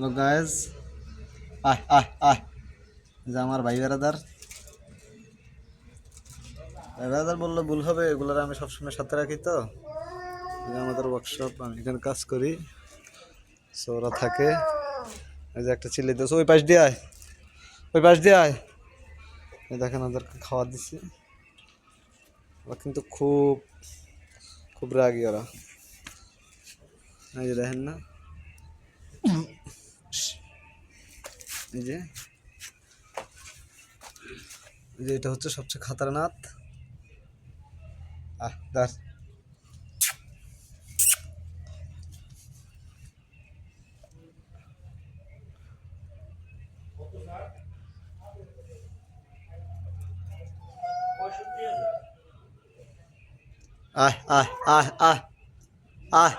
Hello guys, আহ আহ আহ যে আমার ভাই বেড়াদার বললে ভুল হবে, এগুলোর আমি সবসময় সাথে রাখি। তো এই যে আমাদের ওয়ার্কশপ, আমি এখানে কাজ করি, সো ওরা থাকে। এই যে একটা চিল্লি দিয়েছে, ওই পাশ দিয়ে আয়, ওই পাশ দিয়ে আয়। এই দেখেন ওদেরকে খাওয়া দিচ্ছি। ওরা কিন্তু খুব খুব রাগী ওরা। এই যে দেখেন না, এই যে এই যে এটা হচ্ছে সবচেয়ে খাতারনাক। দাস, আয় আয় আয় আয় আয়।